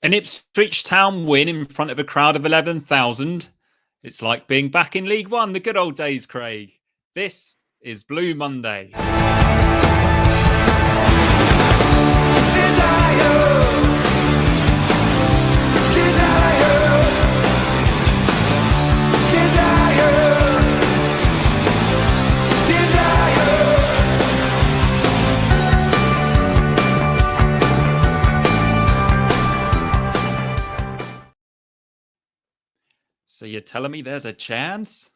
An Ipswich Town win in front of a crowd of 11,000. It's like being back in League One, the good old days, Craig. This is Blue Monday. So you're telling me there's a chance?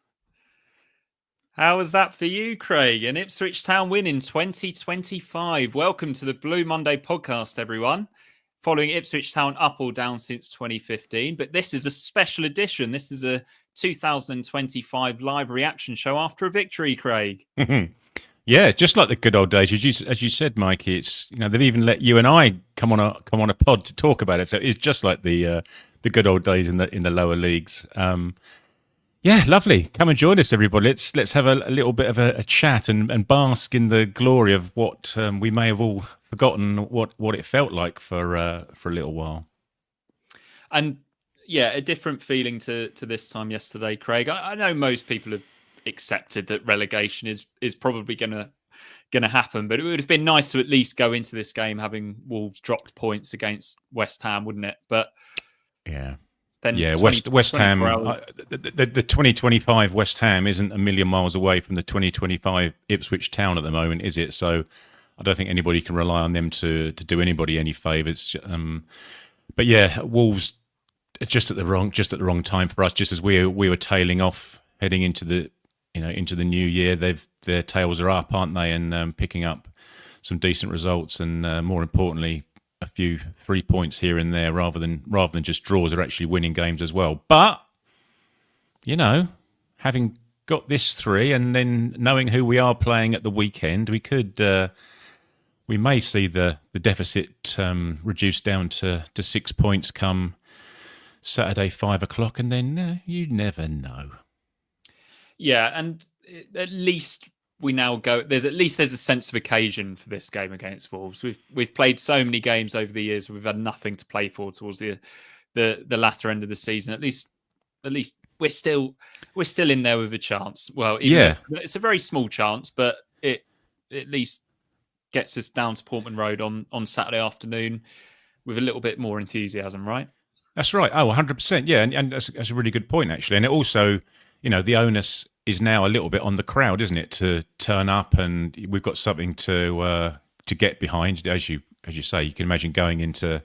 How was that for you, Craig? An Ipswich Town win in 2025. Welcome to the Blue Monday podcast, everyone. Following Ipswich Town up or down since 2015. But this is a special edition. This is a 2025 live reaction show after a victory, Craig. Yeah, just like the good old days, as you said, Mikey. It's they've even let you and I come on a pod to talk about it. So it's just like the good old days in the lower leagues. Yeah, lovely. Come and join us, everybody. Let's have a little bit of a chat and bask in the glory of what we may have all forgotten what it felt like for a little while. And yeah, a different feeling to this time yesterday, Craig. I know most people have accepted that relegation is probably gonna happen, but it would have been nice to at least go into this game having Wolves dropped points against West Ham, wouldn't it? But yeah. Then yeah, West Ham, the 2025 West Ham isn't a million miles away from the 2025 Ipswich Town at the moment, is it? So I don't think anybody can rely on them to do anybody any favours. But yeah, Wolves just at the wrong time for us. Just as we were tailing off heading into the new year, their tails are up, aren't they? And picking up some decent results, and more importantly, a few 3 points here and there, rather than just draws, are actually winning games as well. But having got this 3, and then knowing who we are playing at the weekend, we may see the deficit reduced down to 6 points come Saturday 5 o'clock, and then you never know. Yeah, and at least we now go. There's a sense of occasion for this game against Wolves. We've played so many games over the years. We've had nothing to play for towards the latter end of the season. At least we're still in there with a chance. Well, it's a very small chance, but it at least gets us down to Portman Road on Saturday afternoon with a little bit more enthusiasm, right? That's right. Oh, 100%. Yeah, and that's a really good point, actually. And it also, the onus is now a little bit on the crowd, isn't it, to turn up, and we've got something to get behind. As you say, you can imagine going into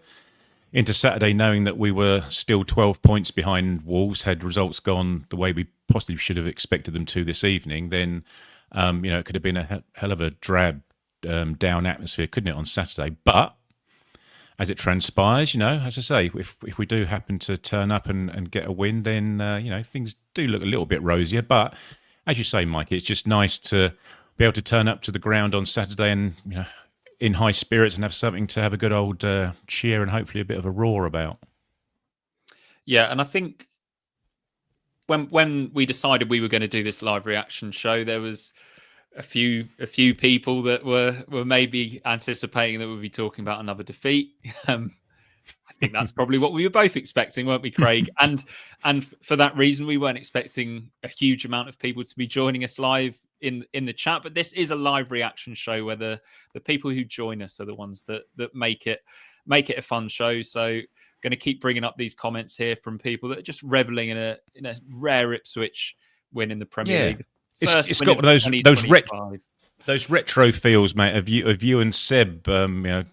Saturday knowing that we were still 12 points behind Wolves. Had results gone the way we possibly should have expected them to this evening, then it could have been a hell of a drab down atmosphere, couldn't it, on Saturday? But as it transpires, as I say, if we do happen to turn up and get a win, then things do look a little bit rosier. But as you say, Mike, it's just nice to be able to turn up to the ground on Saturday and in high spirits and have something to have a good old cheer and hopefully a bit of a roar about. Yeah, and I think when we decided we were going to do this live reaction show, there was a few people that were maybe anticipating that we'd be talking about another defeat. I think that's probably what we were both expecting, weren't we, Craig? And for that reason, we weren't expecting a huge amount of people to be joining us live in the chat. But this is a live reaction show where the people who join us are the ones that make it a fun show. So going to keep bringing up these comments here from people that are just reveling in a rare Ipswich win in the Premier League. It's got those retro feels, mate, of you and Seb,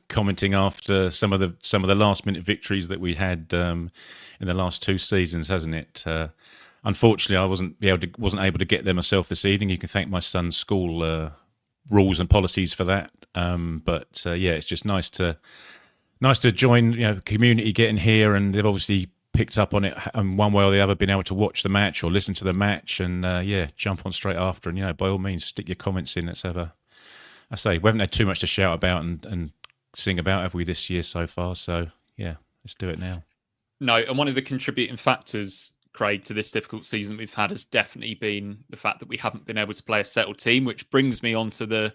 commenting after some of the last minute victories that we had in the last 2 seasons, hasn't it? Unfortunately, I wasn't able to get there myself this evening. You can thank my son's school rules and policies for that. But it's just nice to join community getting here, and they've obviously picked up on it one way or the other, been able to watch the match or listen to the match, and jump on straight after, and by all means stick your comments in. Let's have I say we haven't had too much to shout about and sing about, have we, this year so far? So yeah, let's do it now. No, and one of the contributing factors, Craig, to this difficult season we've had has definitely been the fact that we haven't been able to play a settled team, which brings me onto the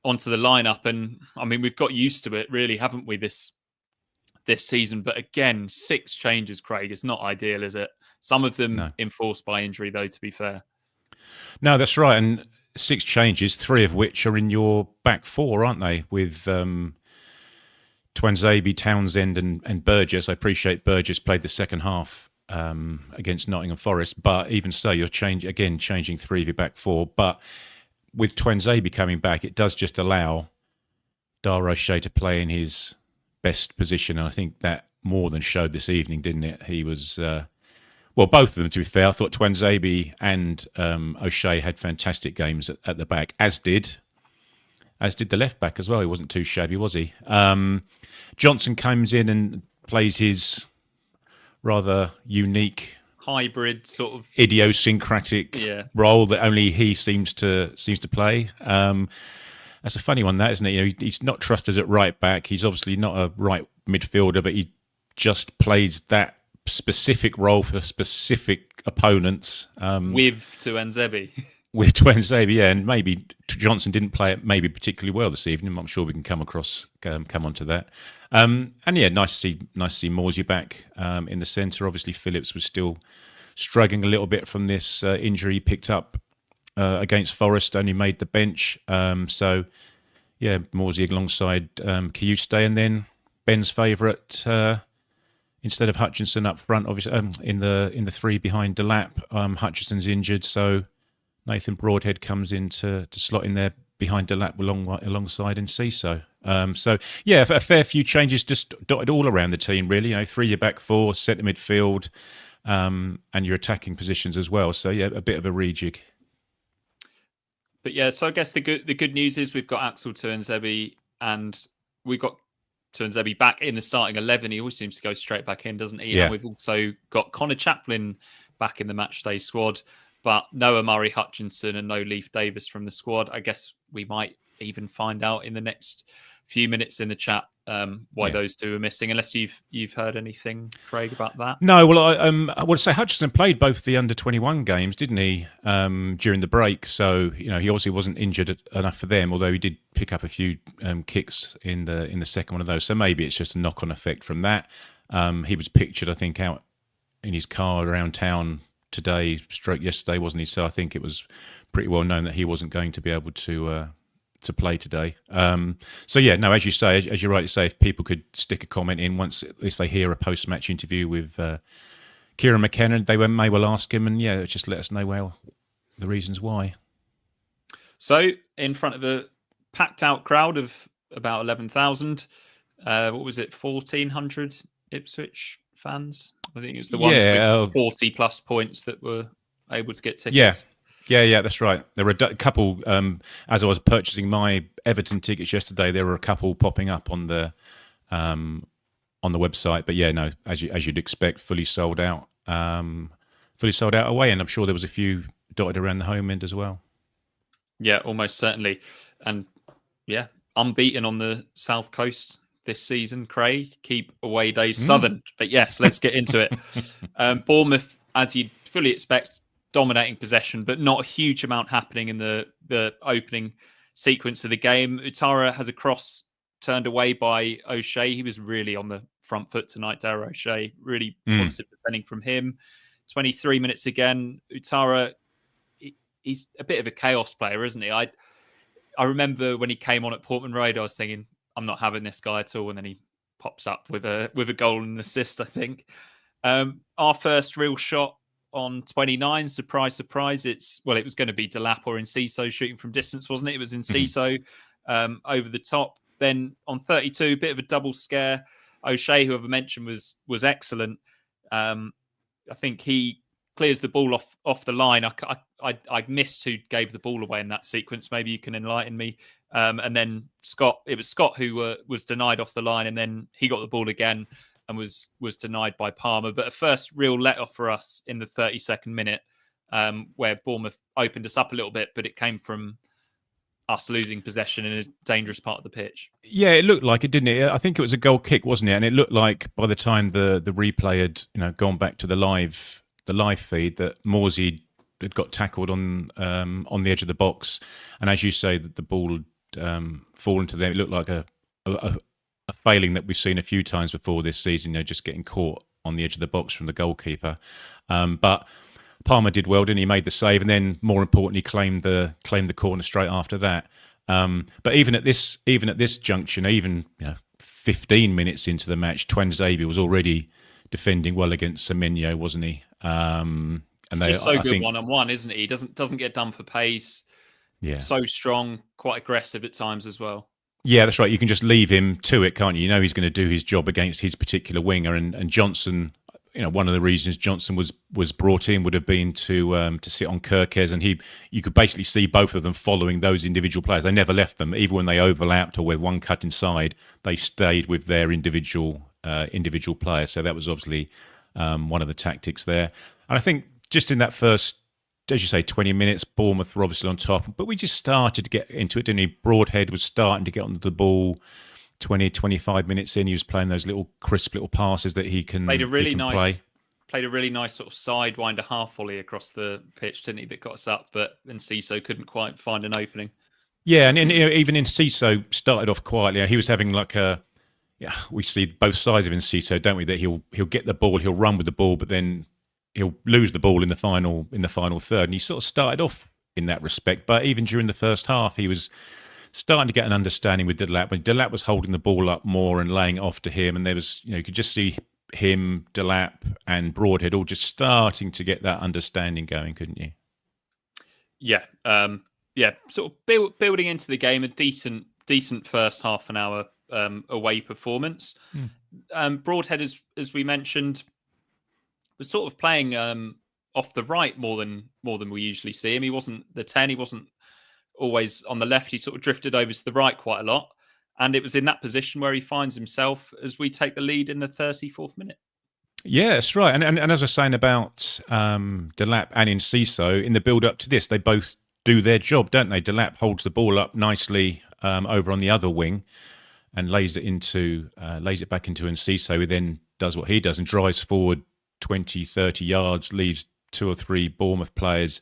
lineup. And I mean, we've got used to it, really, haven't we, this this season. But again, 6 changes, Craig. It's not ideal, is it? Some of them enforced by injury, though, to be fair. No, that's right. And 6 changes, 3 of which are in your back 4, aren't they? With Tuanzebe, Townsend and Burgess. I appreciate Burgess played the second half against Nottingham Forest, but even so, you're changing 3 of your back 4. But with Tuanzebe coming back, it does just allow Dara O'Shea to play in his best position, and I think that more than showed this evening, didn't it? He was both of them, to be fair. I thought Tuanzebe and O'Shea had fantastic games at the back, as did the left back as well. He wasn't too shabby, was he? Johnson comes in and plays his rather unique hybrid sort of idiosyncratic role that only he seems to play. That's a funny one, that, isn't it? You know, he's not trusted at right back. He's obviously not a right midfielder, but he just plays that specific role for specific opponents. With Tuanzebe. With Tuanzebe, yeah, and maybe Johnson didn't play it maybe particularly well this evening. I'm sure we can come onto that. And yeah, nice to see Morsey back in the centre. Obviously, Phillips was still struggling a little bit from this injury he picked up against Forest. Only made the bench. So yeah, Morsey alongside Kiyuste, and then Ben's favourite. Instead of Hutchinson up front, obviously in the 3 behind Delap, Hutchinson's injured, so Nathan Broadhead comes in to slot in there behind Delap alongside Enciso. So yeah, a fair few changes just dotted all around the team, really. You know, 3 your back 4, centre midfield, and your attacking positions as well. So yeah, a bit of a rejig. But yeah, so I guess the good news is we've got Axel Tuanzebe, and we've got Tuanzebe back in the starting 11. He always seems to go straight back in, doesn't he? Yeah. And we've also got Connor Chaplin back in the matchday squad, but no Amari Hutchinson and no Leif Davis from the squad. I guess we might even find out in the next few minutes in the chat why those 2 are missing, unless you've heard anything, Craig, about that. No, well, I would say Hutchinson played both the under-21 games, didn't he, during the break? So you know, he obviously wasn't injured enough for them, although he did pick up a few kicks in the second one of those. So maybe it's just a knock-on effect from that. He was pictured, I think, out in his car around town today, stroke yesterday, wasn't he? So I think it was pretty well known that he wasn't going to be able to play today. So yeah, no, as you say, as you're right to say, if people could stick a comment in if they hear a post-match interview with Kieran McKenna, they may well ask him, and yeah, just let us know the reasons why. So in front of a packed out crowd of about 11,000, what was it, 1,400 Ipswich fans? I think it was the ones with 40 plus points that were able to get tickets. Yeah, that's right. There were a couple, as I was purchasing my Everton tickets yesterday, there were a couple popping up on the website. But yeah, no, as you'd expect, fully sold out away, and I'm sure there was a few dotted around the home end as well. Yeah, almost certainly. And yeah, unbeaten on the South Coast this season, Craig. Keep away days Southern. But yes, let's get into it. Bournemouth, as you'd fully expect, dominating possession, but not a huge amount happening in the opening sequence of the game. Utara has a cross turned away by O'Shea. He was really on the front foot tonight, Dara O'Shea. Really positive defending from him. 23 minutes again. Utara, he's a bit of a chaos player, isn't he? I remember when he came on at Portman Road, I was thinking, I'm not having this guy at all. And then he pops up with a goal and an assist, I think. Our first real shot on 29, surprise, it was going to be Delap or Enciso shooting from distance, wasn't it? It was Enciso over the top. Then on 32, bit of a double scare. O'Shea, who I've mentioned, was excellent. I think he clears the ball off the line. I missed who gave the ball away in that sequence. Maybe you can enlighten me. And then it was Scott who was denied off the line, and then he got the ball again and was denied by Palmer. But a first real let-off for us in the 32nd minute, where Bournemouth opened us up a little bit, but it came from us losing possession in a dangerous part of the pitch. Yeah, it looked like it, didn't it? I think it was a goal kick, wasn't it? And it looked like by the time the replay had gone back to the live feed, that Morsey had got tackled on the edge of the box, and as you say, that the ball had fallen to them. It looked like a failing that we've seen a few times before this season, just getting caught on the edge of the box from the goalkeeper. But Palmer did well, didn't he? He made the save, and then more importantly, claimed the corner straight after that. But even at this junction, even 15 minutes into the match, Tuanzebe was already defending well against Semenyo, wasn't he? And he's just so good one-on-one, isn't he? He doesn't get done for pace. Yeah, so strong, quite aggressive at times as well. Yeah, that's right. You can just leave him to it, can't you? You know he's going to do his job against his particular winger. And Johnson, one of the reasons Johnson was brought in would have been to sit on Kirkes, and you could basically see both of them following those individual players. They never left them, even when they overlapped or where one cut inside. They stayed with their individual players. So that was obviously one of the tactics there. And I think just in that first, as you say, 20 minutes, Bournemouth were obviously on top, but we just started to get into it, didn't he? Broadhead was starting to get onto the ball. 20, 25 minutes in, he was playing those little crisp little passes that he can play. Played a really nice sort of sidewinder half volley across the pitch, didn't he? That got us up, but Enciso couldn't quite find an opening. Yeah, and even Enciso started off quietly. He was having we see both sides of Enciso, don't we? That he'll get the ball, he'll run with the ball, but then he'll lose the ball in the final third. And he sort of started off in that respect, but even during the first half, he was starting to get an understanding with Delap. When Delap was holding the ball up more and laying it off to him, and there was, you could just see him, Delap, and Broadhead all just starting to get that understanding going, couldn't you? Yeah, sort of building into the game, a decent first half an hour away performance. Broadhead, as we mentioned, was sort of playing off the right more than we usually see him. He wasn't the 10. He wasn't always on the left. He sort of drifted over to the right quite a lot. And it was in that position where he finds himself as we take the lead in the 34th minute. Yeah, that's right. And as I was saying about Delap and Enciso, in the build-up to this, they both do their job, don't they? Delap holds the ball up nicely over on the other wing and lays it back into Enciso, who then does what he does and drives forward 20, 30 yards, leaves 2 or 3 Bournemouth players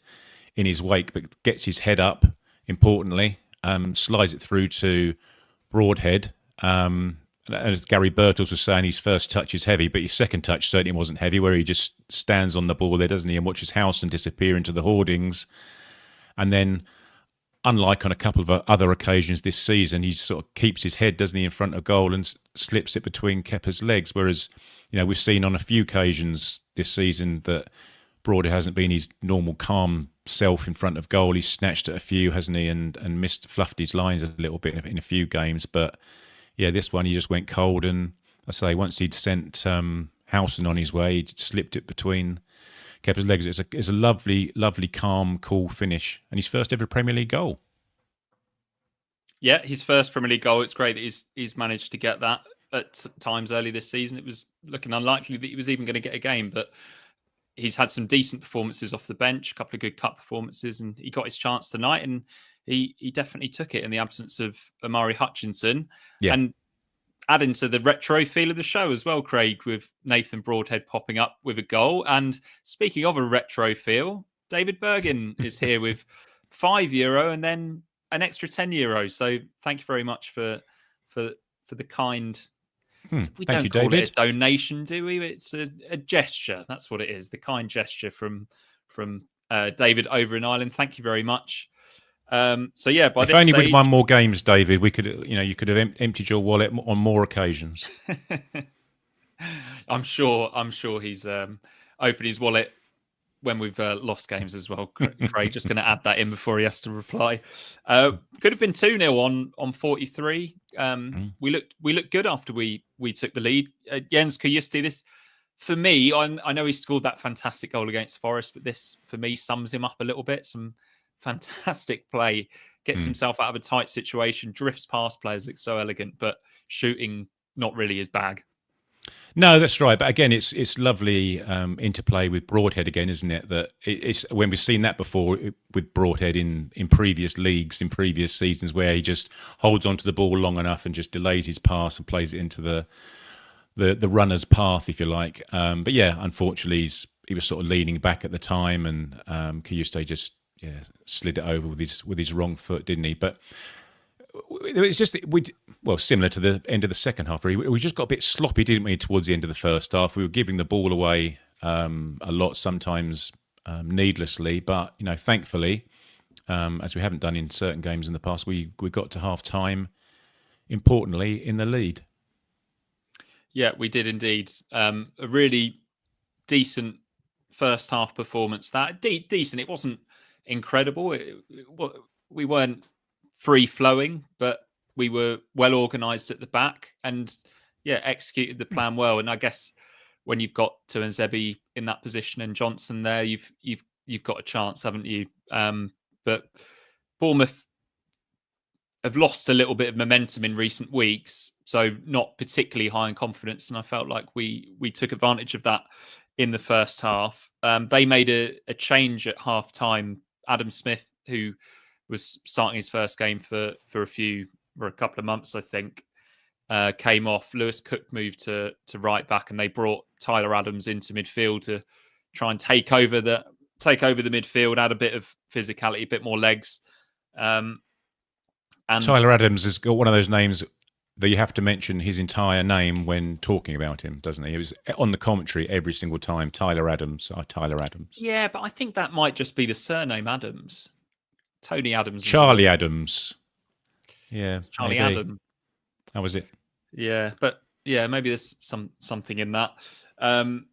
in his wake, but gets his head up, importantly, slides it through to Broadhead. As Gary Birtles was saying, his first touch is heavy, but his second touch certainly wasn't heavy, where he just stands on the ball there, doesn't he, and watches Howson disappear into the hoardings. And then, unlike on a couple of other occasions this season, he sort of keeps his head, doesn't he, in front of goal and slips it between Kepa's legs, whereas we've seen on a few occasions this season that Broadhead hasn't been his normal calm self in front of goal. He's snatched at a few, hasn't he, and fluffed his lines a little bit in a few games. But yeah, this one he just went cold, and I say once he'd sent Howson on his way, he'd slipped it between Kepa's legs. It's a lovely, lovely, calm, cool finish, and his first ever Premier League goal. Yeah, his first Premier League goal. It's great that he's managed to get that. At times early this season, it was looking unlikely that he was even going to get a game, but he's had some decent performances off the bench, a couple of good cup performances, and he got his chance tonight, and he definitely took it in the absence of Amari Hutchinson. Yeah. And adding to the retro feel of the show as well, Craig, with Nathan Broadhead popping up with a goal. And speaking of a retro feel, David Bergin is here with €5 and then an extra €10. So thank you very much for the kind... We don't call David. it a donation, do we? It's a gesture. That's what it is. The kind gesture from David over in Ireland. Thank you very much. So yeah, by if only we'd won more games, David, we could, you could have emptied your wallet on more occasions. I'm sure he's opened his wallet when we've lost games as well. Craig, just going to add that in before he has to reply. Could have been 2-0 on 43. We looked good after we took the lead. Jens Kajusty, this for me, I know he scored that fantastic goal against Forest, but this for me sums him up a little bit. Some fantastic play, gets himself out of a tight situation, drifts past players, looks so elegant, but shooting not really his bag. No, that's right. But again, it's lovely interplay with Broadhead again, isn't it? That it's when we've seen that before with Broadhead in previous leagues, in previous seasons, where he just holds onto the ball long enough and just delays his pass and plays it into the runner's path, if you like. But yeah, unfortunately, he was sort of leaning back at the time, and Kajusty just slid it over with his wrong foot, didn't he? But it's just that similar to the end of the second half. Really, we just got a bit sloppy, didn't we? Towards the end of the first half, we were giving the ball away a lot, sometimes needlessly. But thankfully, as we haven't done in certain games in the past, we got to half time. Importantly, in the lead. Yeah, we did indeed. A really decent first half performance. That decent. It wasn't incredible. We weren't free flowing, but we were well organised at the back and executed the plan well. And I guess when you've got Tuanzebe in that position and Johnson there, you've got a chance, haven't you? But Bournemouth have lost a little bit of momentum in recent weeks, so not particularly high in confidence. And I felt like we took advantage of that in the first half. They made a change at half time. Adam Smith, who was starting his first game for a couple of months, I think, came off. Lewis Cook moved to right back, and they brought Tyler Adams into midfield to try and take over the midfield, add a bit of physicality, a bit more legs. And Tyler Adams has got one of those names that you have to mention his entire name when talking about him, doesn't he? He was on the commentary every single time. Tyler Adams. Yeah, but I think that might just be the surname Adams. Tony Adams. Charlie Adams. Yeah. It's Charlie maybe. Adam. That was it. Yeah, but maybe there's something in that. And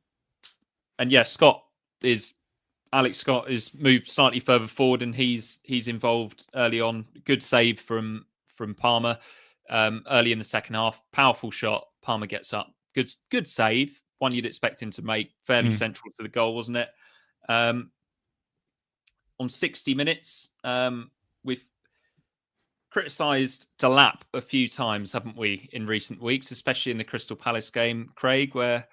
Alex Scott is moved slightly further forward, and he's involved early on. Good save from Palmer early in the second half. Powerful shot. Palmer gets up. Good save. One you'd expect him to make. Fairly central to the goal, wasn't it? On 60 minutes, we've criticised Delap a few times, haven't we, in recent weeks, especially in the Crystal Palace game, Craig, where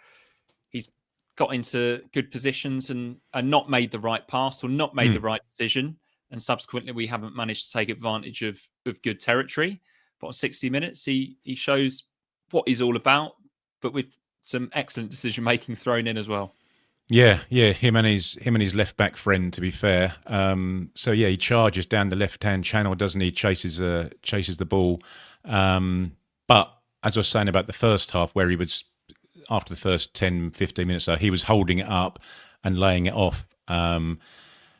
he's got into good positions and not made the right pass or not made the right decision. And subsequently, we haven't managed to take advantage of good territory. But on 60 minutes, he shows what he's all about, but with some excellent decision-making thrown in as well. Yeah, him and his left back friend, to be fair. He charges down the left-hand channel, doesn't he? Chases the ball. But as I was saying about the first half, where he was, after the first 10, 15 minutes, he was holding it up and laying it off. And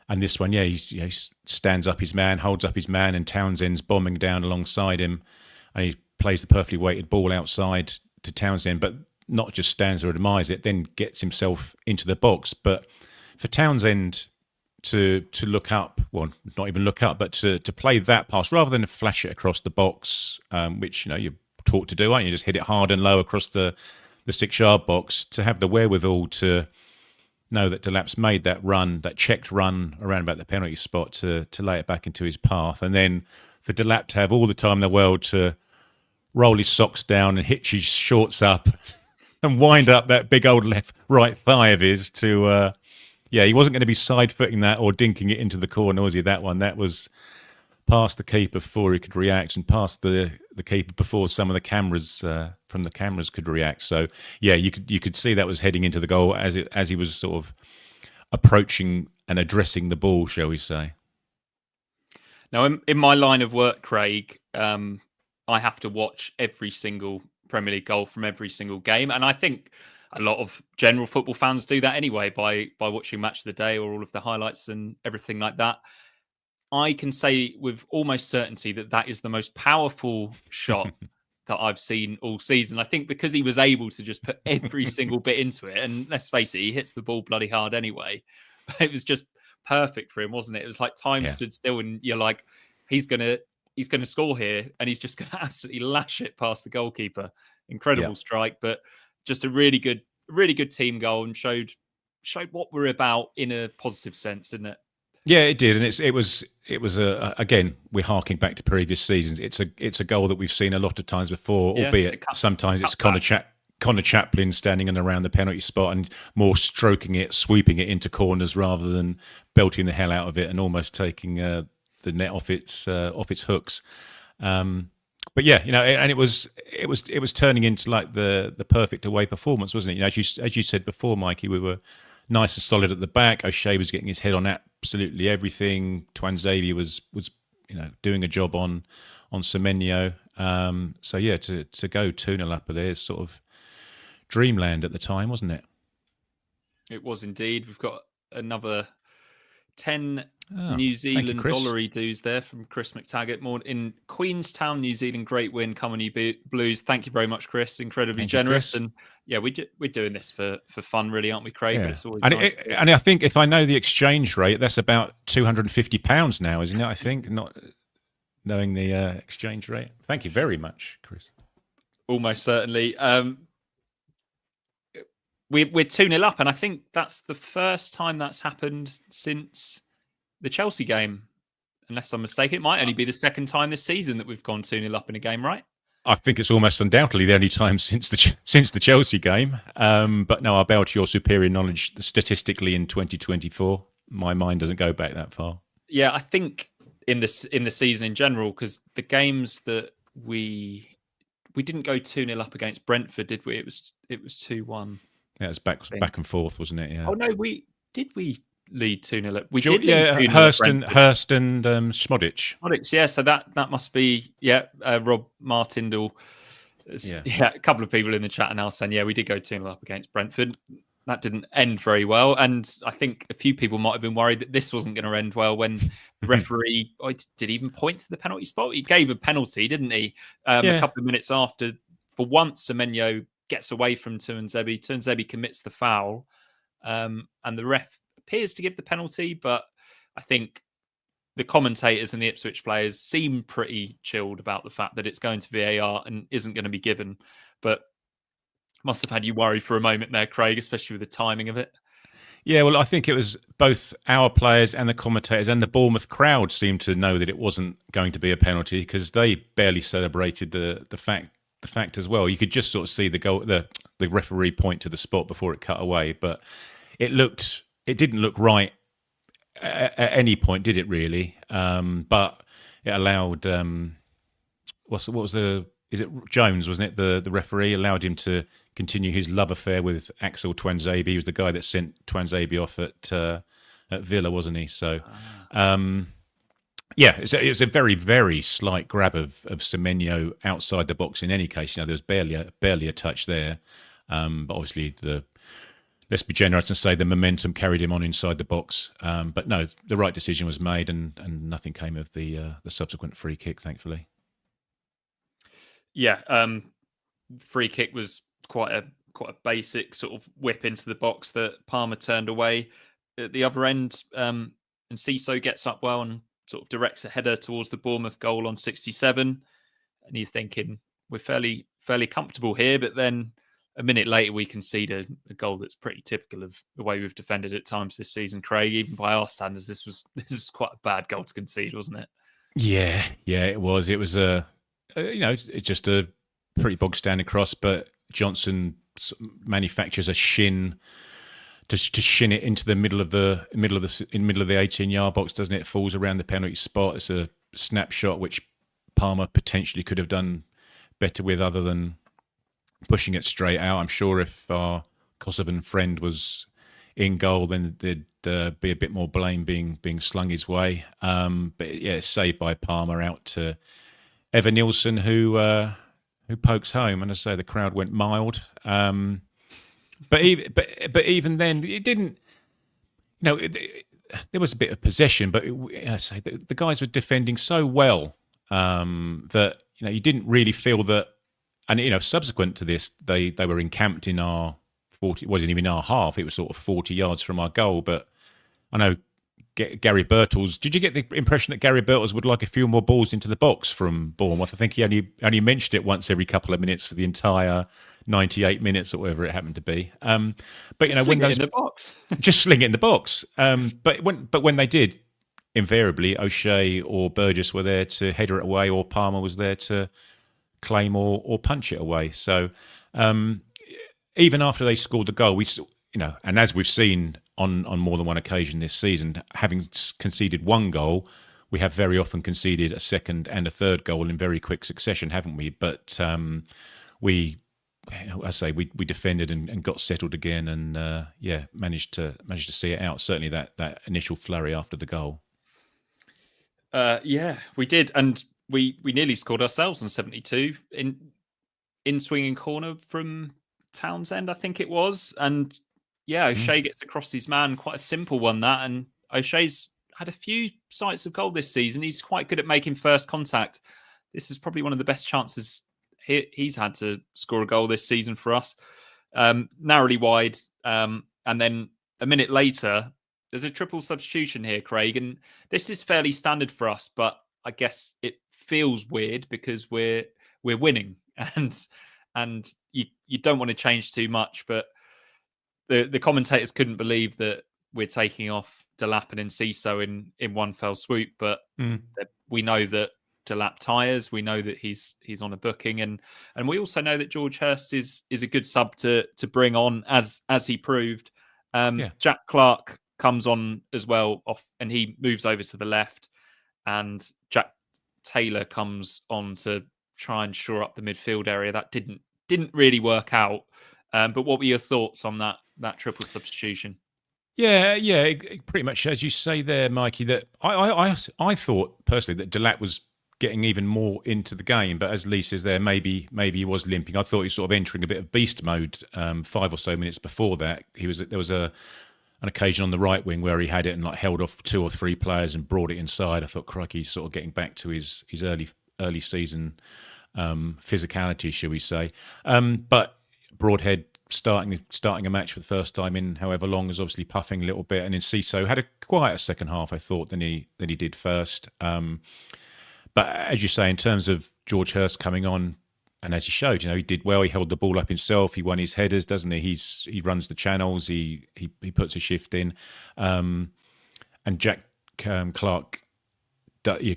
this one, he stands up his man, holds up his man, and Townsend's bombing down alongside him, and he plays the perfectly weighted ball outside to Townsend, but not just stands or admires it, then gets himself into the box. But for Townsend to look up, well, not even look up, but to play that pass rather than flash it across the box, which you're taught to do, aren't you? Just hit it hard and low across the 6-yard box, to have the wherewithal to know that Delap's made that run, that checked run around about the penalty spot to lay it back into his path, and then for Delap to have all the time in the world to roll his socks down and hitch his shorts up and wind up that big old right thigh of his to, he wasn't going to be side-footing that or dinking it into the corner, was he, that one? That was past the keeper before he could react, and past the keeper before some of the cameras from the cameras could react. So you could see that was heading into the goal as he was sort of approaching and addressing the ball, shall we say. Now, in my line of work, Craig, I have to watch every single Premier League goal from every single game, and I think a lot of general football fans do that anyway by watching Match of the Day or all of the highlights and everything like that. I can say with almost certainty that is the most powerful shot that I've seen all season. I think because he was able to just put every single bit into it, and let's face it, he hits the ball bloody hard anyway. But it was just perfect for him, wasn't it? It was like time stood still, and you're like, he's gonna score here, and he's just gonna absolutely lash it past the goalkeeper. Incredible strike, but just a really good team goal, and showed what we're about in a positive sense, didn't it? Yeah, it did, and it was again, we're harking back to previous seasons. It's a goal that we've seen a lot of times before, albeit sometimes it's Connor Chaplin standing in around the penalty spot and more stroking it, sweeping it into corners rather than belting the hell out of it and almost taking the net off its hooks. But and it was turning into like the perfect away performance, wasn't it? As you said before, Mikey, we were nice and solid at the back. O'Shea was getting his head on absolutely everything. Tuanzebe was doing a job on on Semenyo. So yeah, to go 2-0 up there is sort of dreamland at the time, wasn't it? It was indeed. We've got another 10 Oh, New thank you, Zealand Chris. dollary dues there from Chris McTaggart. More in Queenstown, New Zealand. Great win. Come on, you Blues. Thank you very much, Chris. Incredibly Thank you, generous. Chris. And yeah, we're doing this for fun, really, aren't we, Craig? Yeah. But it's always and nice. And I think if I know the exchange rate, that's about £250 now, isn't it? I think, not knowing the exchange rate. Thank you very much, Chris. Almost certainly. We're 2-0 up, and I think that's the first time that's happened since the Chelsea game. Unless I'm mistaken, it might only be the second time this season that we've gone 2-0 up in a game, right? I think it's almost undoubtedly the only time since the Chelsea game. But no, I bow to your superior knowledge statistically in 2024. My mind doesn't go back that far. Yeah, I think in the season in general, because the games that we didn't go 2-0 up against Brentford, did we? It was 2-1. Yeah, it was back and forth, wasn't it? Yeah. Oh no, we lead 2-0. We did. Lead 2-0 Hurst and Schmodic. Yeah, so that must be Rob Martindale. Yeah, a couple of people in the chat are now saying, yeah, we did go 2-0 up against Brentford. That didn't end very well, and I think a few people might have been worried that this wasn't going to end well when the referee did even point to the penalty spot. He gave a penalty, didn't he? A couple of minutes after, for once, Semenyo gets away from Tuanzebe. Tuanzebe commits the foul, and the ref appears to give the penalty, but I think the commentators and the Ipswich players seem pretty chilled about the fact that it's going to VAR and isn't going to be given. But must have had you worried for a moment there, Craig, especially with the timing of it. Yeah, well, I think it was both our players and the commentators and the Bournemouth crowd seemed to know that it wasn't going to be a penalty because they barely celebrated the fact as well. You could just sort of see the referee point to the spot before it cut away, but it didn't look right at any point, did it really? But it allowed is it Jones, wasn't it? The referee allowed him to continue his love affair with Axel Tuanzebe. He was the guy that sent Tuanzebe off at Villa, wasn't he? So it was a very, very slight grab of Semenyo outside the box in any case. There was barely a touch there. But obviously let's be generous and say the momentum carried him on inside the box. But no, the right decision was made and nothing came of the subsequent free kick, thankfully. Yeah, free kick was quite a basic sort of whip into the box that Palmer turned away. At the other end, and Ciso gets up well and sort of directs a header towards the Bournemouth goal on 67. And you're thinking, we're fairly comfortable here, but then a minute later we concede a goal that's pretty typical of the way we've defended at times this season, Craig. Even by our standards, this was quite a bad goal to concede, wasn't it? Yeah, it was. It was it's just a pretty bog standard cross, but Johnson manufactures a shin to shin it into the middle of the 18-yard box, doesn't it? It falls around the penalty spot. It's a snapshot which Palmer potentially could have done better with, other than pushing it straight out. I'm sure if our Kosovan friend was in goal, then there'd be a bit more blame being slung his way. But yeah, saved by Palmer out to Evan Nilsson, who pokes home. And as I say, the crowd went mild. But even then, it didn't. There was a bit of possession, but the guys were defending so well that you didn't really feel that. And subsequent to this, they were encamped in our 40. It wasn't even our half. It was sort of 40 yards from our goal. But I know Gary Birtles. Did you get the impression that Gary Birtles would like a few more balls into the box from Bournemouth? I think he only mentioned it once every couple of minutes for the entire 98 minutes or whatever it happened to be. But just when it in the box, just sling it in the box. But when they did, invariably O'Shea or Burgess were there to header it away, or Palmer was there to claim or punch it away. So even after they scored the goal, and as we've seen on more than one occasion this season, having conceded one goal, we have very often conceded a second and a third goal in very quick succession, haven't we? But we defended and got settled again, and managed to see it out. Certainly that initial flurry after the goal. We did, and we nearly scored ourselves on 72 in swinging corner from Townsend, I think it was. And yeah, O'Shea gets across his man, quite a simple one that. And O'Shea's had a few sights of goal this season. He's quite good at making first contact. This is probably one of the best chances he's had to score a goal this season for us. Narrowly wide. And then a minute later, there's a triple substitution here, Craig. And this is fairly standard for us, but I guess it feels weird because we're winning. And you don't want to change too much, but the commentators couldn't believe that we're taking off Delap and Enciso in one fell swoop. But we know that Delap tires. We know that he's on a booking, and we also know that George Hurst is a good sub to bring on as he proved. Jack Clark comes on as well off, and he moves over to the left, and Jack Taylor comes on to try and shore up the midfield area. That didn't really work out. But what were your thoughts on that triple substitution? Yeah, pretty much as you say there, Mikey. That I thought personally that Delap was getting even more into the game, but as Lee says there, maybe he was limping. I thought he was sort of entering a bit of beast mode 5 or so minutes before that. There was an occasion on the right wing where he had it and like held off 2 or 3 players and brought it inside. I thought, crikey, he's sort of getting back to his early season physicality, shall we say? But Broadhead starting a match for the first time in however long is obviously puffing a little bit, and Enciso had a quieter second half, I thought, than he did first. But as you say, in terms of George Hurst coming on, and as he showed, he did well. He held the ball up himself. He won his headers, doesn't he? He runs the channels. He puts a shift in, and Jack Clark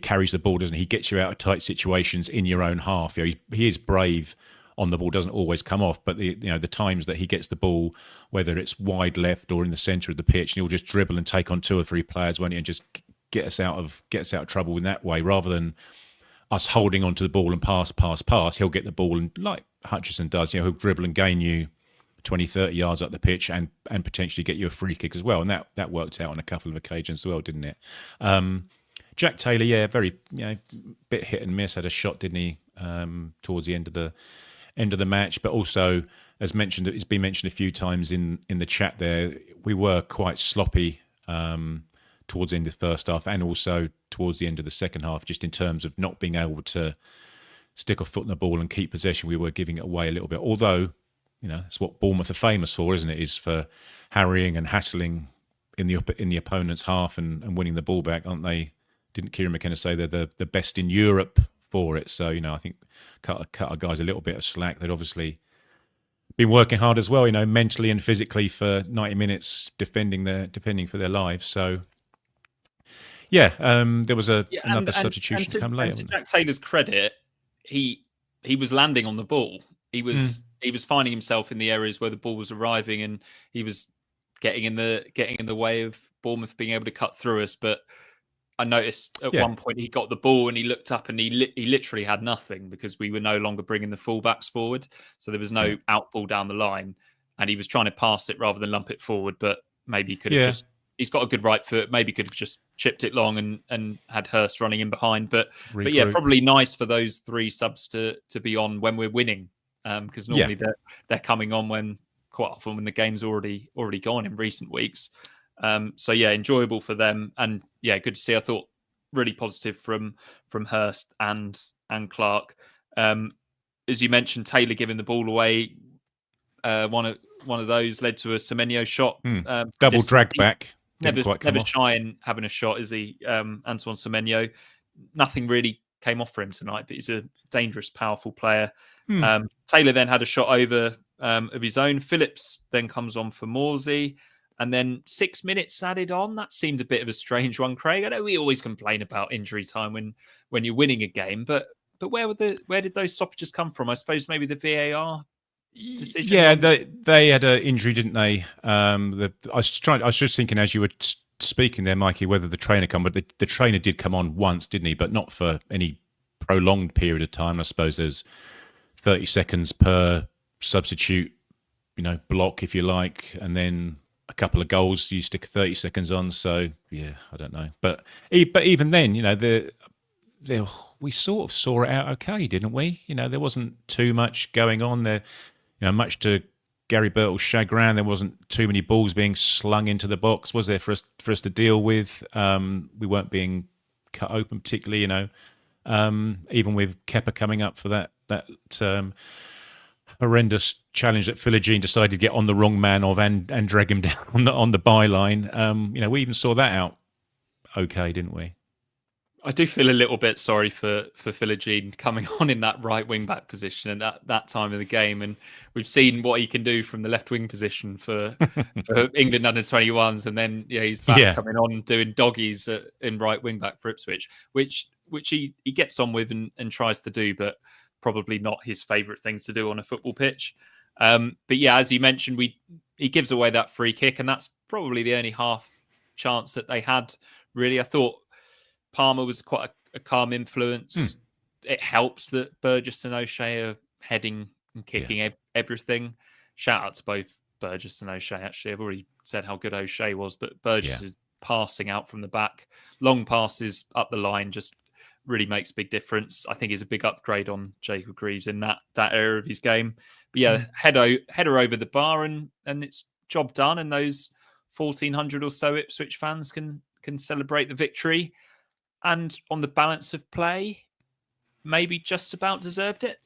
carries the ball, doesn't he? He gets you out of tight situations in your own half. He is brave on the ball, doesn't always come off, but the times that he gets the ball, whether it's wide left or in the centre of the pitch, and he'll just dribble and take on 2 or 3 players, won't he, and just get us out of trouble in that way, rather than us holding onto the ball and pass. He'll get the ball and, like Hutchison does, he'll dribble and gain you 20, 30 yards up the pitch and potentially get you a free kick as well. And that worked out on a couple of occasions as well, didn't it? Jack Taylor, very bit hit and miss. Had a shot, didn't he, towards the end of the match, but also, as mentioned, it's been mentioned a few times in the chat there, we were quite sloppy towards the end of the first half and also towards the end of the second half, just in terms of not being able to stick a foot in the ball and keep possession. We were giving it away a little bit, although that's what Bournemouth are famous for, isn't it? Is for harrying and hassling in the opponent's half and winning the ball back, aren't they? Didn't Kieran McKenna say they're the best in Europe for it? So I think cut our guys a little bit of slack. They'd obviously been working hard as well, mentally and physically for 90 minutes defending for their lives. So there was another substitution to come later. To Jack Taylor's credit, he was landing on the ball. He was finding himself in the areas where the ball was arriving, and he was getting in the way of Bournemouth being able to cut through us. But I noticed at one point he got the ball and he looked up and he literally had nothing, because we were no longer bringing the fullbacks forward. So there was no out ball down the line, and he was trying to pass it rather than lump it forward. But maybe he could have he's got a good right foot. Maybe could have just chipped it long and had Hurst running in behind. But probably nice for those 3 subs to be on when we're winning, because normally they're coming on quite often when the game's already gone in recent weeks. Enjoyable for them, and good to see. I thought really positive from Hurst and Clark. As you mentioned, Taylor giving the ball away. One of those led to a Semenyo shot. Double drag back. Never shy in having a shot, is he? Antoine Semenyo. Nothing really came off for him tonight, but he's a dangerous, powerful player. Taylor then had a shot over of his own. Phillips then comes on for Morsey. And then 6 minutes added on. That seemed a bit of a strange one, Craig. I know we always complain about injury time when you're winning a game, but where did those stoppages come from? I suppose maybe the VAR decision. Yeah, they had an injury, didn't they? I was just thinking as you were speaking there, Mikey, whether the trainer come, but the trainer did come on once, didn't he? But not for any prolonged period of time. I suppose there's 30 seconds per substitute, block, if you like, and then a couple of goals, you stick 30 seconds on. So I don't know, but even then, we sort of saw it out okay, didn't we? There wasn't too much going on there. Much to Gary Birtle's chagrin, there wasn't too many balls being slung into the box, was there, for us to deal with? We weren't being cut open particularly, even with Kepa coming up for that horrendous challenge that Philogene decided to get on the wrong man of and drag him down on the byline. We even saw that out okay, didn't we? I do feel a little bit sorry for Philogene coming on in that right wing back position and that time of the game, and we've seen what he can do from the left wing position for England under 21s, and then he's back coming on doing doggies in right wing back for Ipswich, which he gets on with and tries to do, but probably not his favourite thing to do on a football pitch. But yeah, as you mentioned, he gives away that free kick, and that's probably the only half chance that they had. Really, I thought Palmer was quite a calm influence. It helps that Burgess and O'Shea are heading and kicking everything. Shout out to both Burgess and O'Shea, actually. I've already said how good O'Shea was, but Burgess is passing out from the back. Long passes up the line just really makes a big difference. I think he's a big upgrade on Jacob Greaves in that area of his game. But yeah, header over the bar and it's job done. And those 1,400 or so Ipswich fans can celebrate the victory. And on the balance of play, maybe just about deserved it.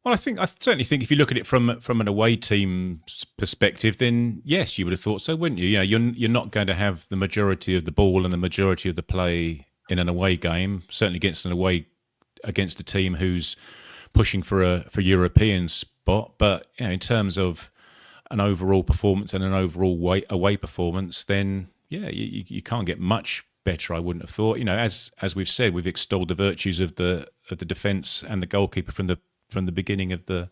Well, I certainly think if you look at it from an away team's perspective, then yes, you would have thought so, wouldn't you? You're not going to have the majority of the ball and the majority of the play in an away game, certainly against a team who's pushing for European spot. But in terms of an overall performance and an overall away performance, then you can't get much better, I wouldn't have thought. As we've said, we've extolled the virtues of the defence and the goalkeeper from the beginning of the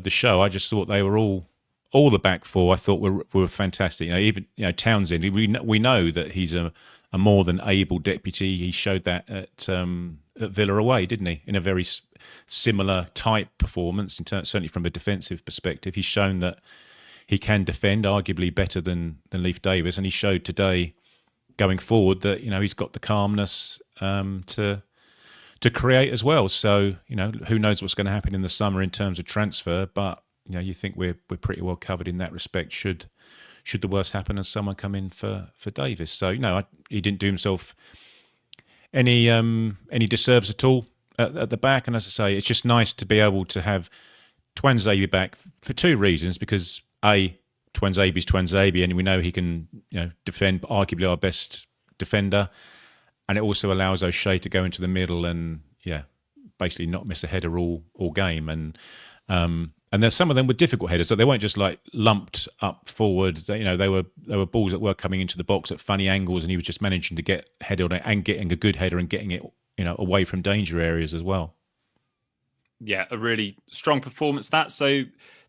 show. I just thought they were all the back four. I thought were fantastic. Even Townsend. We know that he's a more than able deputy. He showed that at Villa away, didn't he? In a very similar type performance, certainly from a defensive perspective. He's shown that he can defend, arguably better than Leif Davis, and he showed today, going forward, that he's got the calmness to create as well. So who knows what's going to happen in the summer in terms of transfer, but you think we're pretty well covered in that respect. Should the worst happen and someone come in for Davis, so he didn't do himself any disservice at all at the back. And as I say, it's just nice to be able to have Twanzebe back for two reasons, because Twanzebe's Twanzebe, and we know he can defend, arguably our best defender, and it also allows O'Shea to go into the middle and basically not miss a header all game. And there's some of them with difficult headers, so they weren't just like lumped up forward. They were balls that were coming into the box at funny angles, and he was just managing to get head on it and getting a good header and getting it away from danger areas as well. Yeah, a really strong performance. So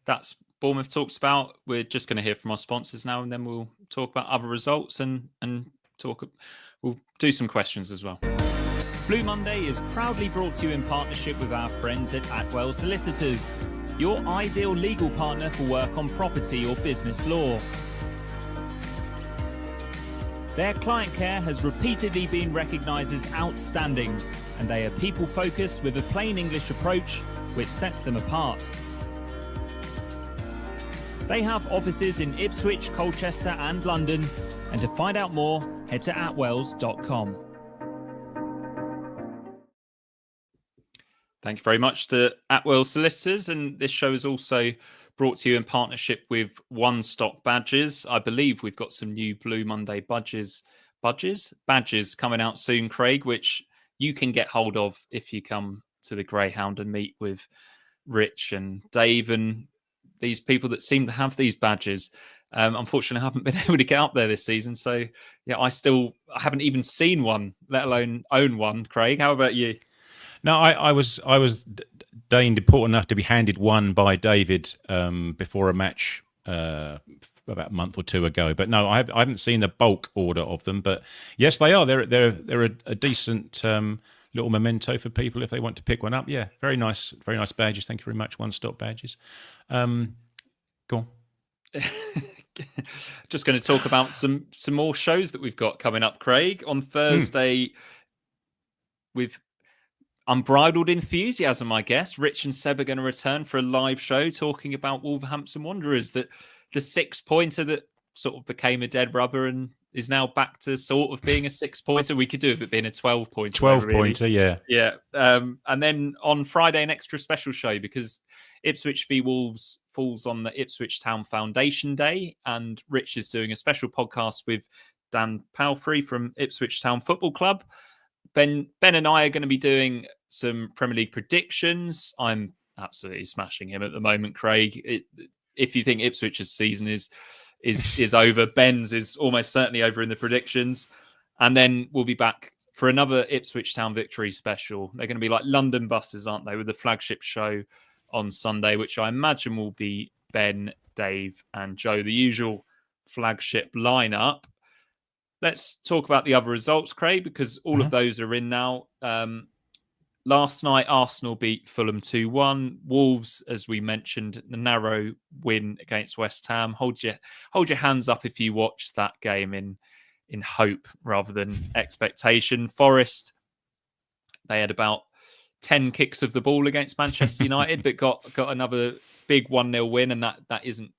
that's Bournemouth talks about. We're just going to hear from our sponsors now, and then we'll talk about other results and we'll do some questions as well. Blue Monday is proudly brought to you in partnership with our friends at Atwell Solicitors, your ideal legal partner for work on property or business law. Their client care has repeatedly been recognised as outstanding, and they are people-focused with a plain English approach which sets them apart. They have offices in Ipswich, Colchester and London, and to find out more, head to atwells.com. Thank you very much to Atwell Solicitors, and this show is also brought to you in partnership with One Stock Badges. I believe we've got some new Blue Monday badges coming out soon, Craig, which you can get hold of if you come to the Greyhound and meet with Rich and Dave and these people that seem to have these badges. Unfortunately, I haven't been able to get up there this season, so I haven't even seen one, let alone own one. Craig, how about you? No, I was deigned important enough to be handed one by David before a match about a month or two ago. But no, I haven't seen the bulk order of them. But yes, they are. They're a decent little memento for people if they want to pick one up. Yeah, very nice badges. Thank you very much, One Stop Badges. Go on. Just going to talk about some more shows that we've got coming up, Craig. On Thursday, unbridled enthusiasm, I guess. Rich and Seb are going to return for a live show talking about Wolverhampton Wanderers, that the 6-pointer that sort of became a dead rubber and is now back to sort of being a 6-pointer. We could do with it being a 12-pointer. 12-pointer, really. Yeah. Yeah. And then on Friday, an extra special show because Ipswich v Wolves falls on the Ipswich Town Foundation Day. And Rich is doing a special podcast with Dan Palfrey from Ipswich Town Football Club. Ben and I are going to be doing some Premier League predictions. I'm absolutely smashing him at the moment, Craig. If you think Ipswich's season is over, Ben's is almost certainly over in the predictions. And then we'll be back for another Ipswich Town victory special. They're going to be like London buses, aren't they, with the Flagship Show on Sunday, which I imagine will be Ben, Dave and Joe, the usual Flagship lineup. Let's talk about the other results, Craig, because all of those are in now. Last night, Arsenal beat Fulham 2-1. Wolves, as we mentioned, the narrow win against West Ham. Hold your hands up if you watched that game in hope rather than expectation. Forest, they had about 10 kicks of the ball against Manchester United, but got another big 1-0 win, and that isn't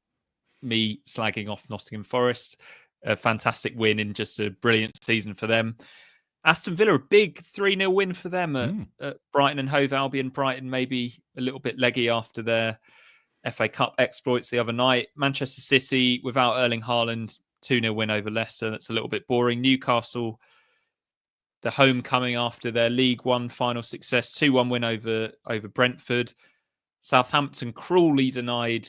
me slagging off Nottingham Forest. A fantastic win in just a brilliant season for them. Aston Villa, a big 3-0 win for them at Brighton and Hove Albion. Brighton maybe a little bit leggy after their FA Cup exploits the other night. Manchester City, without Erling Haaland, 2-0 win over Leicester. That's a little bit boring. Newcastle, the homecoming after their League One final success, 2-1 win over Brentford. Southampton cruelly denied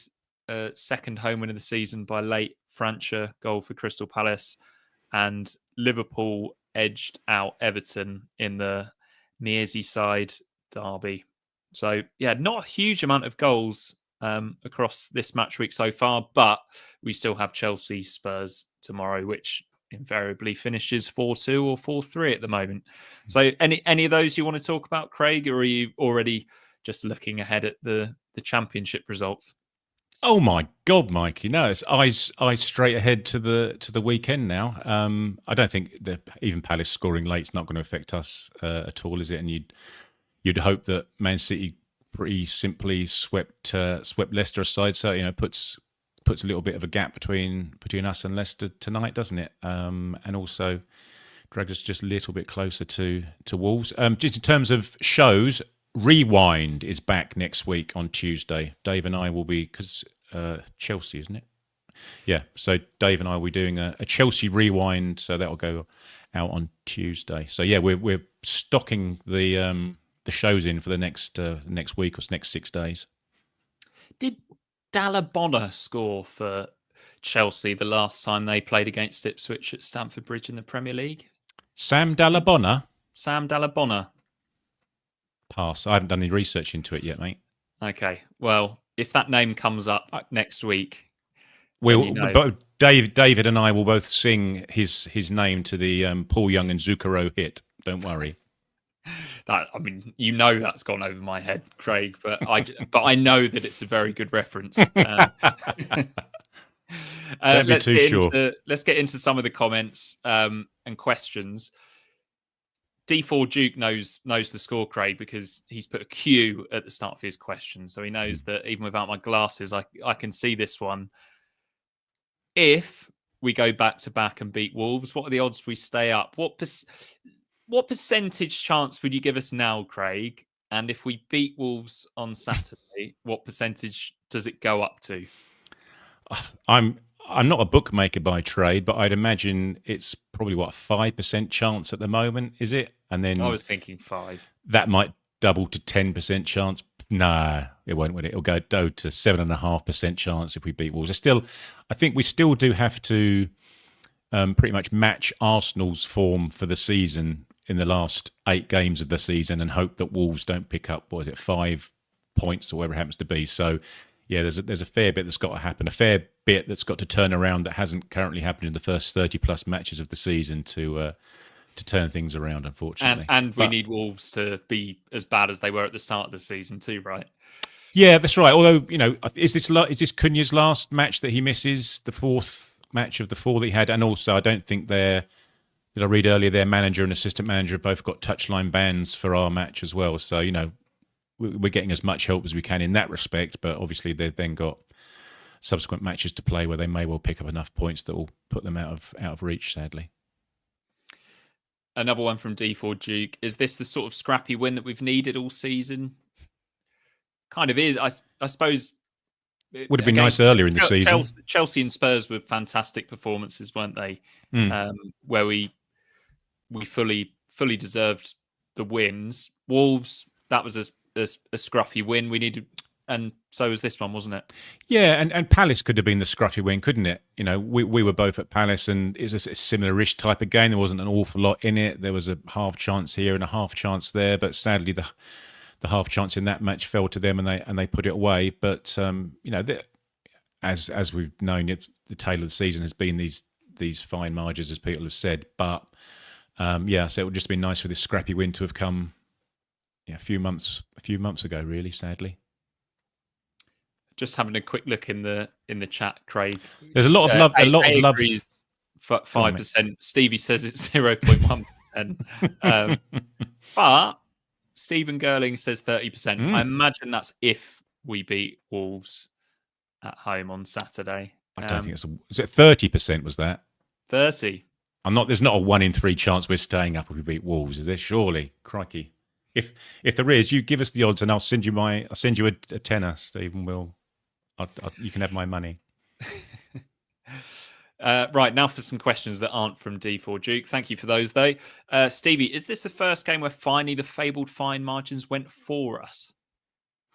a second home win of the season by late Francher goal for Crystal Palace, and Liverpool edged out Everton in the Merseyside derby. So, yeah, not a huge amount of goals across this match week so far, but we still have Chelsea Spurs tomorrow, which invariably finishes 4-2 or 4-3 at the moment. So any of those you want to talk about, Craig, or are you already just looking ahead at the championship results? Oh my God, Mikey! No, it's eyes straight ahead to the weekend now. I don't think even Palace scoring late is not going to affect us at all, is it? And you'd hope that Man City pretty simply swept Leicester aside, so puts a little bit of a gap between us and Leicester tonight, doesn't it? And also drags us just a little bit closer to Wolves. Just in terms of shows. Rewind is back next week on Tuesday. Dave and I will be, because Chelsea, isn't it? Yeah, so Dave and I will be doing a Chelsea Rewind, so that'll go out on Tuesday. So yeah, we're stocking the shows in for the next week or next 6 days. Did Dallabonna score for Chelsea the last time they played against Ipswich at Stamford Bridge in the Premier League? Sam Dallabonna? Sam Dallabonna. Pass. I haven't done any research into it yet, mate. Okay. Well, if that name comes up next week, David and I will both sing his name to the Paul Young and Zucchero hit. Don't worry. That's gone over my head, Craig, but I know that it's a very good reference. Don't be too sure. Let's get into some of the comments and questions. D4 Duke knows the score, Craig, because he's put a Q at the start of his question. So he knows that even without my glasses, I can see this one. If we go back to back and beat Wolves, what are the odds we stay up? What percentage chance would you give us now, Craig? And if we beat Wolves on Saturday, what percentage does it go up to? I'm not a bookmaker by trade, but I'd imagine it's probably 5% chance at the moment, is it? And then I was thinking 5. That might double to 10% chance. Nah, it won't. Will it? It'll go to 7.5% chance if we beat Wolves. I think we still do have to pretty much match Arsenal's form for the season in the last 8 games of the season, and hope that Wolves don't pick up 5 points or whatever it happens to be. So. Yeah, there's a fair bit that's got to happen, a fair bit that's got to turn around that hasn't currently happened in the first 30-plus matches of the season to turn things around, unfortunately. And we need Wolves to be as bad as they were at the start of the season too, right? Yeah, that's right. Although, is this Cunha's last match that he misses, the 4th match of the 4 that he had? And also, I don't think they're did I read earlier their manager and assistant manager have both got touchline bans for our match as well. So, we're getting as much help as we can in that respect, but obviously they've then got subsequent matches to play where they may well pick up enough points that will put them out of reach, sadly. Another one from D4 Duke. Is this the sort of scrappy win that we've needed all season? Kind of is. I suppose... Would have been nice earlier in the season. Chelsea and Spurs were fantastic performances, weren't they? Where we fully deserved the wins. Wolves, that was a scruffy win we needed, and so was this one, wasn't it? Yeah, and Palace could have been the scruffy win, couldn't it? We were both at Palace, and it was a similar-ish type of game. There wasn't an awful lot in it. There was a half chance here and a half chance there, but sadly the half chance in that match fell to them, and they put it away. But as we've known, the tale of the season has been these fine margins, as people have said. But so it would just be nice for this scrappy win to have come a few months ago, really, sadly. Just having a quick look in the chat, Craig. There's a lot of love. A lot of love. 5%. Stevie says it's 0.1%. But Stephen Gerling says 30%. I imagine that's if we beat Wolves at home on Saturday. I don't think is it 30%? Was that 30? There's not a 1 in 3 chance we're staying up if we beat Wolves, is there? Surely, crikey. If there is, you give us the odds, and I'll send you a tenner, Stephen. You can have my money. Right, now for some questions that aren't from D4 Duke. Thank you for those, though. Stevie, is this the first game where finally the fabled fine margins went for us?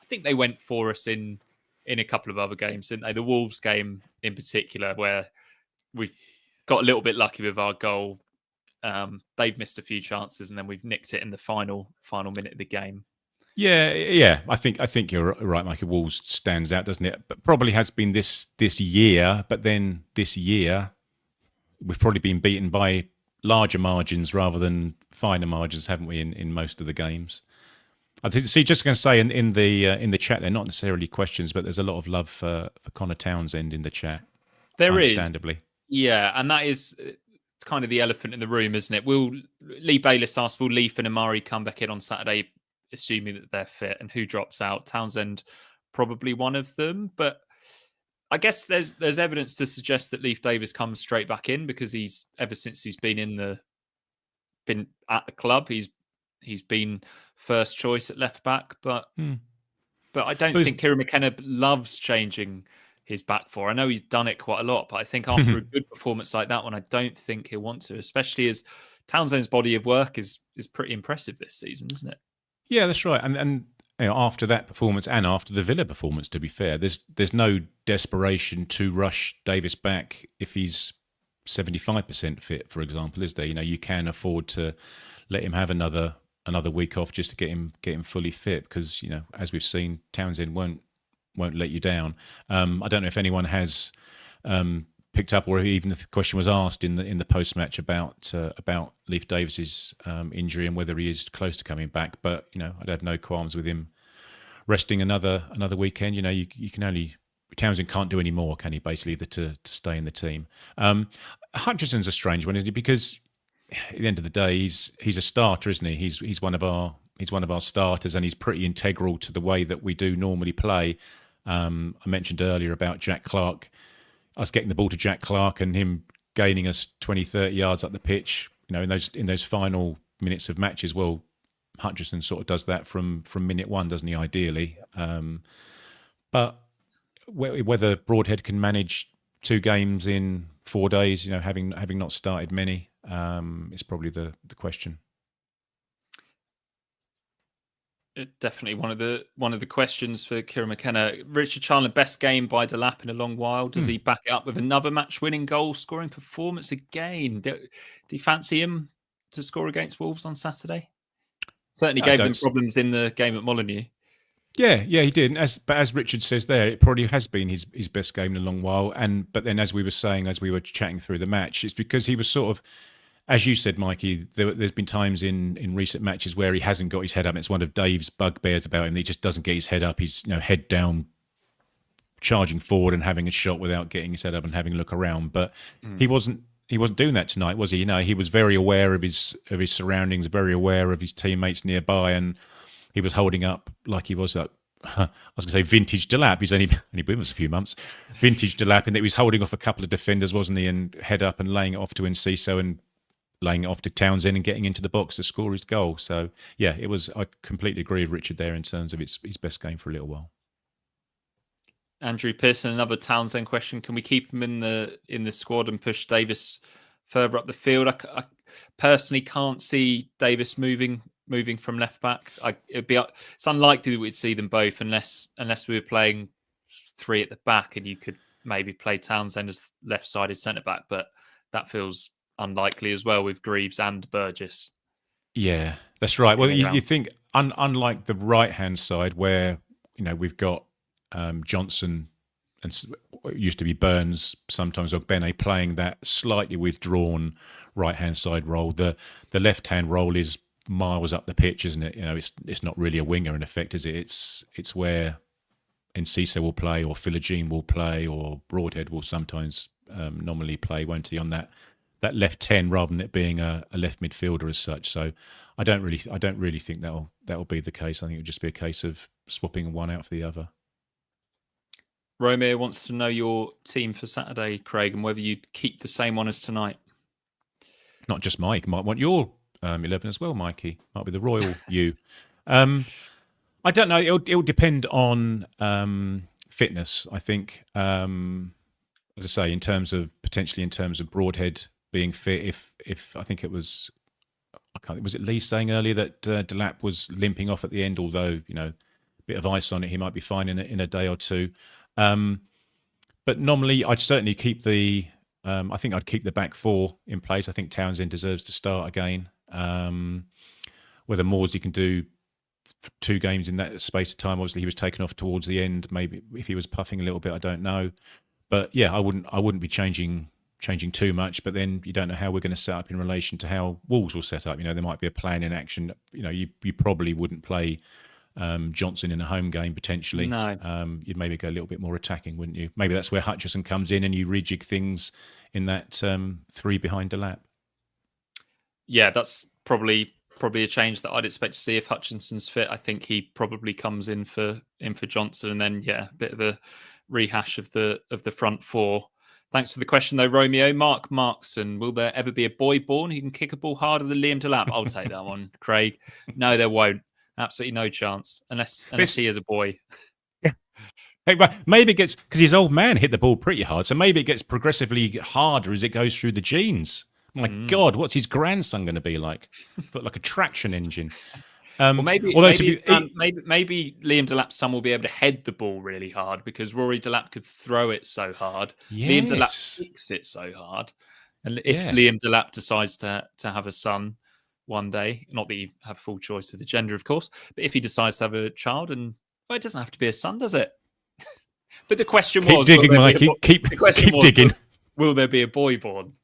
I think they went for us in a couple of other games, didn't they? The Wolves game in particular, where we've got a little bit lucky with our goal. They've missed a few chances, and then we've nicked it in the final minute of the game. Yeah. I think you're right, Michael. Wolves stands out, doesn't it? But probably has been this year. But then this year, we've probably been beaten by larger margins rather than finer margins, haven't we? In most of the games. I think. See, just going to say in the chat, they're not necessarily questions, but there's a lot of love for Connor Townsend in the chat. There is, understandably. Yeah, and that is kind of the elephant in the room, isn't it? Will Lee Bayliss asked, will Leaf and Amari come back in on Saturday, assuming that they're fit, and who drops out? Townsend, probably one of them, but I guess there's evidence to suggest that Leif Davis comes straight back in, because ever since he's been at the club, he's been first choice at left back, but I don't think Kieran McKenna loves changing his back four. I know he's done it quite a lot, but I think after a good performance like that one, I don't think he'll want to, especially as Townsend's body of work is pretty impressive this season, isn't it? Yeah, that's right. And after that performance and after the Villa performance, to be fair, there's no desperation to rush Davis back if he's 75% fit, for example, is there? You can afford to let him have another week off just to get him fully fit, because as we've seen, Townsend won't let you down. I don't know if anyone has picked up, or even if the question was asked in the post match about Leif Davis's injury and whether he is close to coming back. But I'd have no qualms with him resting another weekend. You can only, Townsend can't do any more, can he? Basically, to stay in the team. Hutchinson's a strange one, isn't he? Because at the end of the day, he's a starter, isn't he? He's one of our starters, and he's pretty integral to the way that we do normally play. I mentioned earlier about Jack Clark, us getting the ball to Jack Clark and him gaining us 20, 30 yards up the pitch, in those final minutes of matches. Well, Hutchinson sort of does that from minute one, doesn't he, ideally? But whether Broadhead can manage 2 games in 4 days, having not started many, is probably the question. Definitely one of the questions for Kieran McKenna. Richard Chandler, best game by Delap in a long while. Does he back it up with another match-winning goal-scoring performance again? Do you fancy him to score against Wolves on Saturday? Certainly gave them problems in the game at Molineux. Yeah, he did. But as Richard says there, it probably has been his best game in a long while. But then, as we were saying, as we were chatting through the match, it's because he was sort of, as you said, Mikey, there's been times in recent matches where he hasn't got his head up. It's one of Dave's bugbears about him. He just doesn't get his head up. He's head down, charging forward and having a shot without getting his head up and having a look around. But he wasn't doing that tonight, was he? He was very aware of his surroundings, very aware of his teammates nearby, and he was holding up like he was like, I was going to say vintage Delap. He's only been with us a few months. Vintage Delap, in that he was holding off a couple of defenders, wasn't he? And head up and laying it off to Enciso and laying it off to Townsend and getting into the box to score his goal. So yeah, it was. I completely agree with Richard there in terms of his best game for a little while. Andrew Pearson, another Townsend question: can we keep him in the squad and push Davis further up the field? I personally can't see Davis moving from left back. It's unlikely that we'd see them both unless we were playing three at the back, and you could maybe play Townsend as left-sided centre back, but that feels unlikely as well with Greaves and Burgess. Yeah, that's right. Well, you think unlike the right-hand side where we've got Johnson and it used to be Burns, sometimes Ogbene, playing that slightly withdrawn right-hand side role. The left-hand role is miles up the pitch, isn't it? It's not really a winger in effect, is it? It's where Enciso will play, or Philogene will play, or Broadhead will sometimes nominally play, won't he, on that left 10 rather than it being a left midfielder as such. So I don't really think that'll be the case. I think it'll just be a case of swapping one out for the other. Romeo wants to know your team for Saturday, Craig, and whether you'd keep the same one as tonight. Not just Mike. Might want your 11 as well, Mikey. Might be the Royal you. I don't know. It'll depend on fitness, I think. As I say, in terms of Broadhead being fit, if I think it was, was it Lee saying earlier that Delap was limping off at the end, although, a bit of ice on it, he might be fine in a day or two. But normally I'd certainly keep I think I'd keep the back four in place. I think Townsend deserves to start again. Whether Morsey can do 2 games in that space of time, obviously he was taken off towards the end. Maybe if he was puffing a little bit, I don't know. But yeah, I wouldn't be changing too much. But then you don't know how we're going to set up in relation to how Wolves will set up. There might be a plan in action. You probably wouldn't play Johnson in a home game potentially. No. You'd maybe go a little bit more attacking, wouldn't you? Maybe that's where Hutchison comes in and you rejig things in that 3 behind Delap. Yeah, that's probably a change that I'd expect to see if Hutchinson's fit. I think he probably comes in for Johnson, and then a bit of a rehash of the front four. Thanks for the question though, Romeo. Mark Markson, will there ever be a boy born who can kick a ball harder than Liam Delap? I'll take that one, Craig. No, there won't. Absolutely no chance, unless he is a boy. Yeah. But maybe it gets, because his old man hit the ball pretty hard, so maybe it gets progressively harder as it goes through the genes. My God, what's his grandson going to be like? Like a traction engine. Well, maybe Liam Delap's son will be able to head the ball really hard because Rory Delap could throw it so hard. Yes. Liam Delap kicks it so hard. And if Liam Delap decides to have a son one day, not that you have full choice of the gender, of course, but if he decides to have a child, and it doesn't have to be a son, does it? But the question was... Keep digging, Mikey. Keep digging. Will there be a boy born?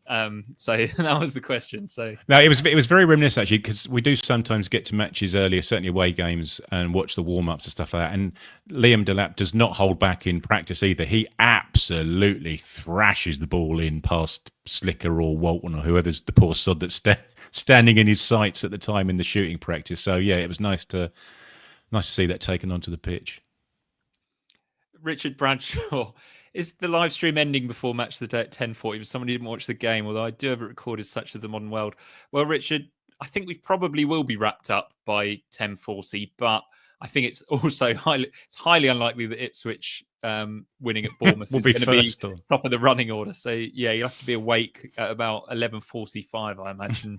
So that was the question. So no, it was very reminiscent actually, because we do sometimes get to matches earlier, certainly away games, and watch the warm ups and stuff like that. And Liam Delap does not hold back in practice either. He absolutely thrashes the ball in past Slicker or Walton or whoever's the poor sod that's standing in his sights at the time in the shooting practice. So yeah, it was nice to see that taken onto the pitch. Richard Bradshaw. Is the live stream ending before match of the day at 10:40? But somebody didn't watch the game, although I do have it recorded, such as the modern world. Well, Richard, I think we probably will be wrapped up by 10:40, but I think it's also highly unlikely that Ipswich winning at Bournemouth is going to be top of the running order. So yeah, you'll have to be awake at about 11:45, I imagine.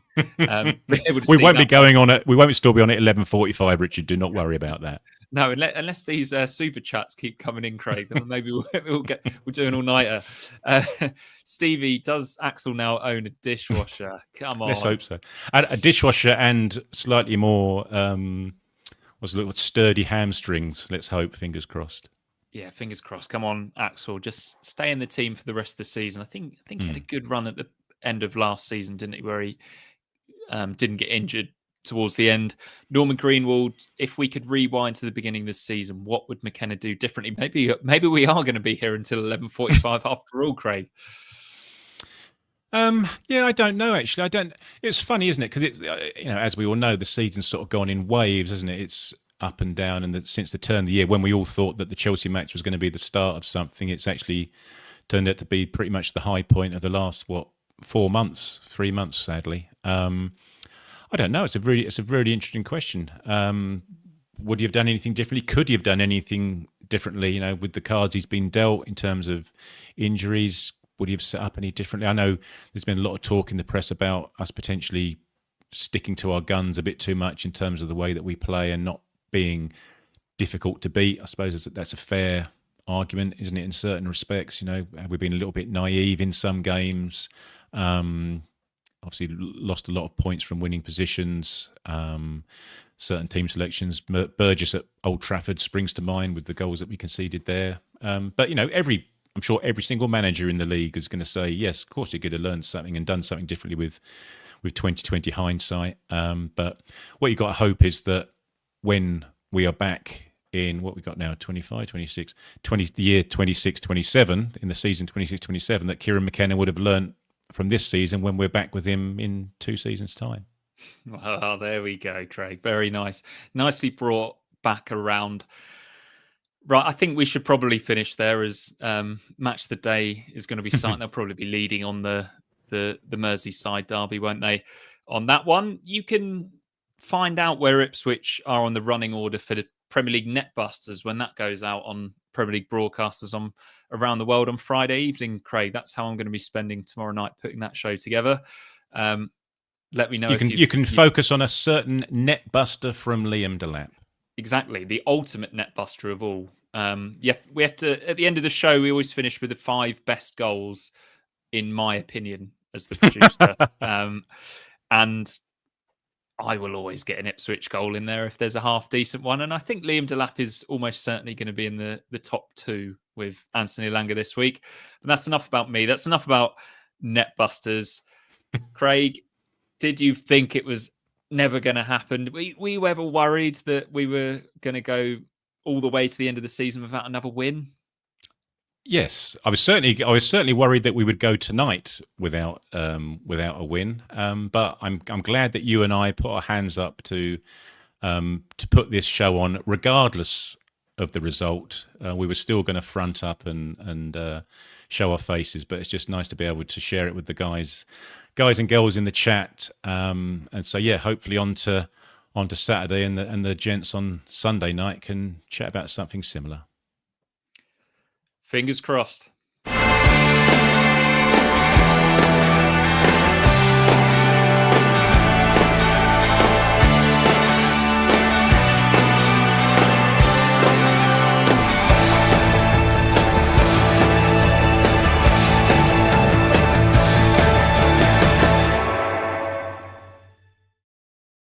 We won't be going on it. We won't still be on at 11:45, Richard. Do not worry about that. No, unless these super chats keep coming in, Craig, then maybe we'll do an all-nighter. Stevie, does Axel now own a dishwasher? Come on. Let's hope so. A dishwasher and slightly more sturdy hamstrings. Let's hope. Fingers crossed. Yeah, fingers crossed. Come on, Axel. Just stay in the team for the rest of the season. I think he had a good run at the end of last season, didn't he? Where he didn't get injured towards the end. Norman Greenwald, if we could rewind to the beginning of this season, what would McKenna do differently? Maybe we are going to be here until 11:45 after all, Craig. Yeah, I don't know actually. I don't. It's funny, isn't it? Because it's as we all know, the season's sort of gone in waves, isn't it? It's up and down, and since the turn of the year, when we all thought that the Chelsea match was going to be the start of something, it's actually turned out to be pretty much the high point of the last 3 months, sadly. I don't know. It's a really interesting question. Would you have done anything differently? Could you have done anything differently? With the cards he's been dealt in terms of injuries, would you have set up any differently? I know there's been a lot of talk in the press about us potentially sticking to our guns a bit too much in terms of the way that we play and not being difficult to beat. I suppose that's a fair argument, isn't it? In certain respects, have we been a little bit naive in some games? Obviously, lost a lot of points from winning positions. Certain team selections, Burgess at Old Trafford springs to mind with the goals that we conceded there. But I'm sure every single manager in the league is going to say, yes, of course, you could have learned something and done something differently with 2020 hindsight. But what you got to hope is that when we are back in what we got now, 25, 26, the year 26, 27, in the season 26, 27, that Kieran McKenna would have learnt from this season when we're back with him in 2 seasons' time. Well, there we go, Craig. Very nice. Nicely brought back around. Right, I think we should probably finish there as Match the Day is going to be starting. They'll probably be leading on the Merseyside derby, won't they? On that one, you can find out where Ipswich are on the running order for the Premier League Netbusters when that goes out on Premier League broadcasters on around the world on Friday evening, Craig. That's how I'm going to be spending tomorrow night putting that show together. Let me know you can focus on a certain netbuster from Liam Delap. Exactly, the ultimate netbuster of all. We have to, at the end of the show, we always finish with the 5 best goals, in my opinion, as the producer. And I will always get an Ipswich goal in there if there's a half decent one. And I think Liam Delap is almost certainly going to be in the top 2 with Anthony Elanga this week. But that's enough about me. That's enough about netbusters. Craig, did you think it was never going to happen? Were you ever worried that we were going to go all the way to the end of the season without another win? Yes, I was certainly worried that we would go tonight without a win. But I'm glad that you and I put our hands up to put this show on, regardless of the result. We were still going to front up and show our faces, but it's just nice to be able to share it with the guys and girls in the chat. And so hopefully on to Saturday, and the gents on Sunday night can chat about something similar. Fingers crossed.